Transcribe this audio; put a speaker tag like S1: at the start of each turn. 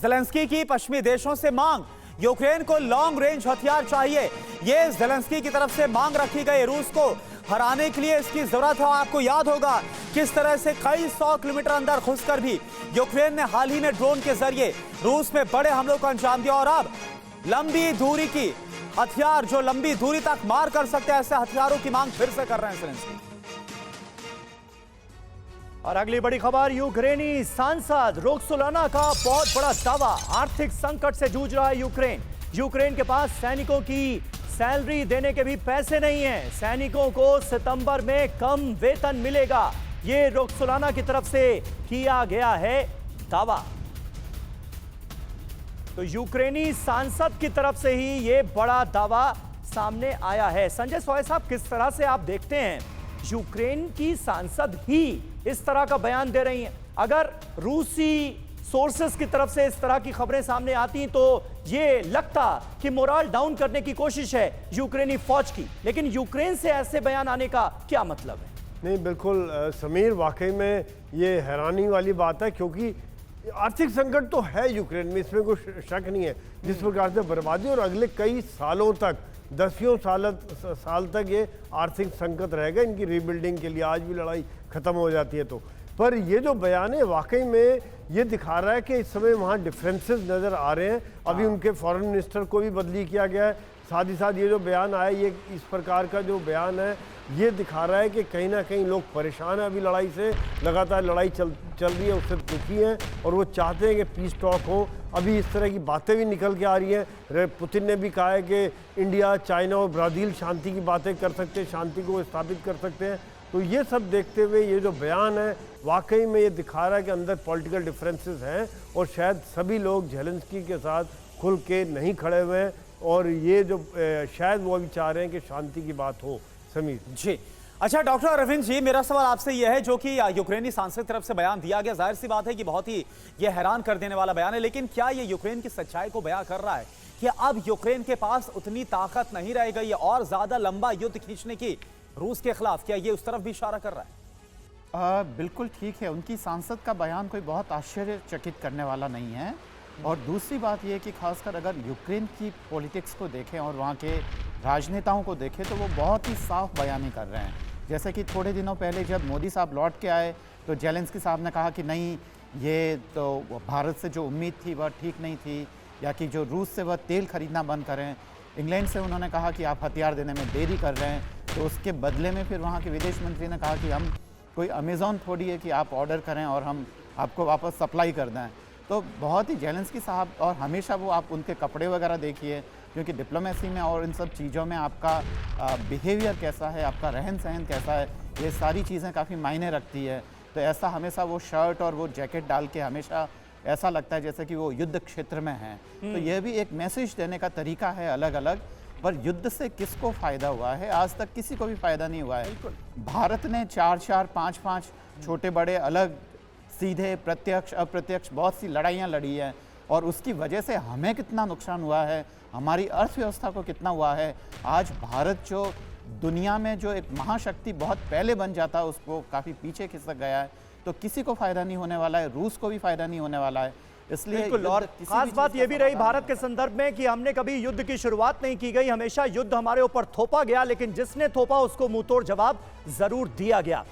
S1: Zelensky की पश्चिमी देशों से मांग, यूक्रेन को लॉन्ग रेंज हथियार चाहिए। यह ज़ेलेंस्की की तरफ से मांग रखी गई। रूस को हराने के लिए इसकी जरूरत है। आपको याद होगा किस तरह से कई 100 किलोमीटर अंदर घुसकर भी यूक्रेन ने हाल ही में ड्रोन के जरिए रूस में बड़े हमलों को अंजाम दिया। और अब लंबी दूरी की हथियार, जो लंबी दूरी तक मार कर सकते हैं, ऐसे हथियारों की मांग फिर से कर रहे हैं ज़ेलेंस्की।
S2: और अगली बड़ी खबर, यूक्रेनी सांसद रोक्सोलाना का बहुत बड़ा दावा। आर्थिक संकट से जूझ रहा है यूक्रेन। यूक्रेन के पास सैनिकों की सैलरी देने के भी पैसे नहीं हैं। सैनिकों को सितंबर में कम वेतन मिलेगा, ये रोक्सोलाना की तरफ से किया गया है दावा। तो यूक्रेनी सांसद की तरफ से ही ये बड़ा दावा सामने आया है। संजय सॉय साहब, किस तरह से आप देखते हैं यूक्रेन की सांसद ही इस तरह का बयान दे रही हैं? अगर रूसी सोर्सेस की तरफ से इस तरह की खबरें सामने आती तो ये लगता कि मोरल डाउन करने की कोशिश है यूक्रेनी फौज की, लेकिन यूक्रेन से ऐसे बयान आने का क्या मतलब है?
S3: नहीं, बिल्कुल समीर, वाकई में ये हैरानी वाली बात है, क्योंकि आर्थिक संकट तो है यूक्रेन में, इसमें कोई शक नहीं है। जिस प्रकार से बर्बादी, और अगले कई सालों तक, दसियों साल तक ये आर्थिक संकट रहेगा इनकी रीबिल्डिंग के लिए। आज भी लड़ाई खत्म हो जाती है तो, पर ये जो बयान है वाकई में ये दिखा रहा है कि इस समय वहाँ डिफरेंसेस नज़र आ रहे हैं। अभी उनके फॉरेन मिनिस्टर को भी बदली किया गया है। साथ ही साथ ये जो बयान आया, ये इस प्रकार का जो बयान है, ये दिखा रहा है कि कहीं ना कहीं लोग परेशान हैं अभी लड़ाई से। लगातार लड़ाई चल रही है, उससे दुखी हैं और वो चाहते हैं कि पीस टॉक हो। अभी इस तरह की बातें भी निकल के आ रही हैं। पुतिन ने भी कहा है कि इंडिया, चाइना और ब्राज़ील शांति की बातें कर सकते हैं, शांति को स्थापित कर सकते हैं। तो ये सब देखते हुए ये जो बयान है वाकई में ये दिखा रहा है कि अंदर पॉलिटिकल डिफरेंसेस हैं और शायद सभी लोग ज़ेलेंस्की के साथ खुल के नहीं खड़े हुए हैं, और ये जो शायद वो अभी चाह रहे हैं कि शांति की बात हो। समीर
S1: जी, अच्छा डॉक्टर अरविंद जी, मेरा सवाल आपसे यह है, जो कि यूक्रेनी सांसद की तरफ से बयान दिया गया, जाहिर सी बात है कि बहुत ही ये हैरान कर देने वाला बयान है, लेकिन क्या ये यूक्रेन की सच्चाई को बयां कर रहा है कि अब यूक्रेन के पास उतनी ताकत नहीं रह गई है और ज्यादा लंबा युद्ध खींचने की रूस के खिलाफ? क्या ये उस तरफ भी इशारा कर रहा है?
S4: बिल्कुल ठीक है। उनकी सांसद का बयान कोई बहुत आश्चर्यचकित करने वाला नहीं है। और दूसरी बात यह कि खासकर अगर यूक्रेन की पॉलिटिक्स को देखें और वहाँ के राजनेताओं को देखें तो वो बहुत ही साफ बयानी कर रहे हैं। जैसे कि थोड़े दिनों पहले जब मोदी साहब लौट के आए तो ज़ेलेंस्की साहब ने कहा कि नहीं, ये तो भारत से जो उम्मीद थी वह ठीक नहीं थी, या कि जो रूस से वह तेल खरीदना बंद करें। इंग्लैंड से उन्होंने कहा कि आप हथियार देने में देरी कर रहे हैं, तो उसके बदले में फिर वहाँ के विदेश मंत्री ने कहा कि हम कोई अमेज़ॉन थोड़ी है कि आप ऑर्डर करें और हम आपको वापस सप्लाई कर दें। तो बहुत ही ज़ेलेंस्की साहब, और हमेशा वो आप उनके कपड़े वगैरह देखिए, क्योंकि डिप्लोमेसी में और इन सब चीज़ों में आपका बिहेवियर कैसा है, आपका रहन सहन कैसा है, ये सारी चीज़ें काफ़ी मायने रखती है। तो ऐसा हमेशा वो शर्ट और वो जैकेट डाल के हमेशा ऐसा लगता है जैसे कि वो युद्ध क्षेत्र में हैं। तो ये भी एक मैसेज देने का तरीका है अलग अलग। पर युद्ध से किसको फ़ायदा हुआ है? आज तक किसी को भी फ़ायदा नहीं हुआ है। भारत ने 4-4, 5-5 छोटे बड़े अलग, सीधे, प्रत्यक्ष, अप्रत्यक्ष बहुत सी लड़ाइयाँ लड़ी हैं, और उसकी वजह से हमें कितना नुकसान हुआ है, हमारी अर्थव्यवस्था को कितना हुआ है। आज भारत जो दुनिया में जो एक महाशक्ति बहुत पहले बन जाता है, उसको काफ़ी पीछे खिसक गया है। तो किसी को फ़ायदा नहीं होने वाला है, रूस को भी फ़ायदा नहीं होने वाला है। इसलिए
S2: और खास बात यह भी रही भारत के संदर्भ में कि हमने कभी युद्ध की शुरुआत नहीं की गई, हमेशा युद्ध हमारे ऊपर थोपा गया, लेकिन जिसने थोपा उसको मुंहतोड़ जवाब जरूर दिया गया।